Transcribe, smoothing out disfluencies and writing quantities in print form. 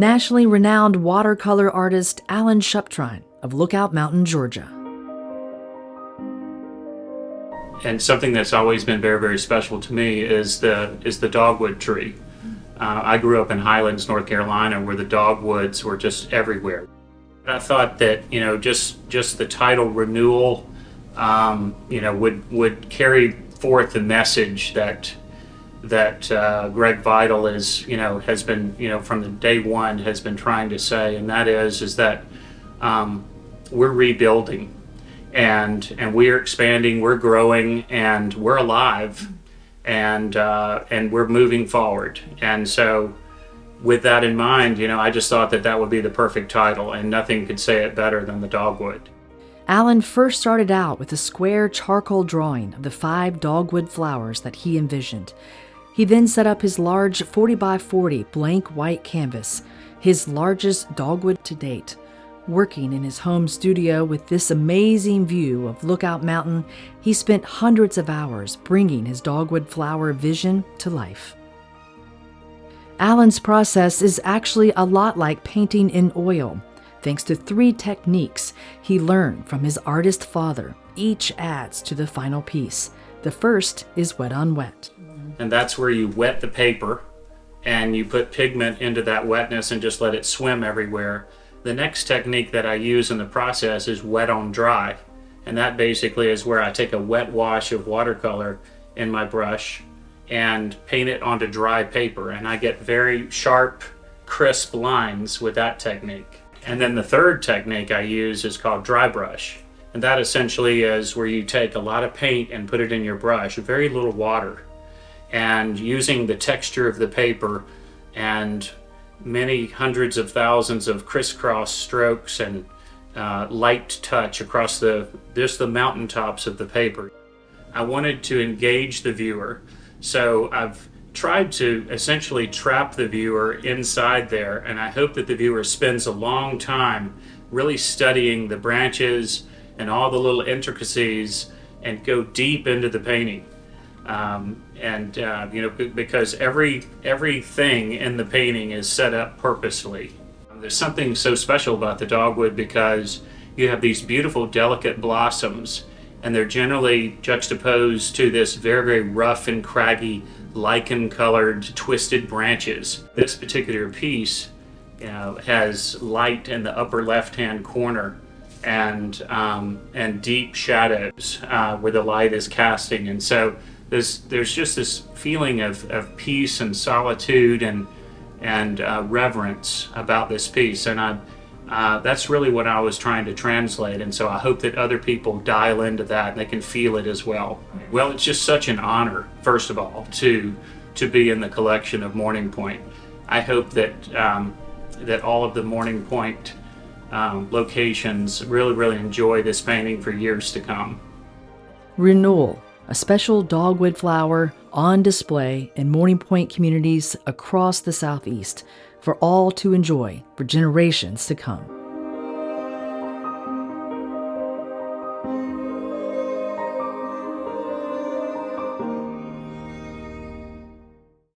nationally renowned watercolor artist Alan Shuptrine of Lookout Mountain, Georgia. And something that's always been very, very special to me is the dogwood tree. I grew up in Highlands, North Carolina, where the dogwoods were just everywhere. I thought that, just the title renewal, would carry forth the message that Greg Vidal has been, from the day one has been trying to say, and that is that we're rebuilding, and we're expanding, we're growing, and we're alive, and we're moving forward. And so, with that in mind, I just thought that would be the perfect title, and nothing could say it better than the Dogwood. Alan first started out with a square charcoal drawing of the 5 dogwood flowers that he envisioned. He then set up his large 40 by 40 blank white canvas, his largest dogwood to date. Working in his home studio with this amazing view of Lookout Mountain, he spent hundreds of hours bringing his dogwood flower vision to life. Alan's process is actually a lot like painting in oil. Thanks to 3 techniques he learned from his artist father, each adds to the final piece. The first is wet on wet. And that's where you wet the paper and you put pigment into that wetness and just let it swim everywhere. The next technique that I use in the process is wet on dry. And that basically is where I take a wet wash of watercolor in my brush and paint it onto dry paper. And I get very sharp, crisp lines with that technique. And then the third technique I use is called dry brush. And that essentially is where you take a lot of paint and put it in your brush, very little water. And using the texture of the paper and many hundreds of thousands of crisscross strokes and light touch across the mountaintops of the paper. I wanted to engage the viewer, so I've tried to essentially trap the viewer inside there, and I hope that the viewer spends a long time really studying the branches and all the little intricacies and go deep into the painting. Because everything in the painting is set up purposefully. There's something so special about the dogwood because you have these beautiful, delicate blossoms, and they're generally juxtaposed to this very, very rough and craggy, lichen-colored, twisted branches. This particular piece, has light in the upper left-hand corner and deep shadows where the light is casting, and so there's just this feeling of peace and solitude and reverence about this piece, and that's really what I was trying to translate, and so I hope that other people dial into that and they can feel it as well. Well, it's just such an honor, first of all, to be in the collection of Morning Pointe. I hope that all of the Morning Pointe locations really enjoy this painting for years to come. Renewal, a special dogwood flower on display in Morning Pointe communities across the Southeast for all to enjoy for generations to come.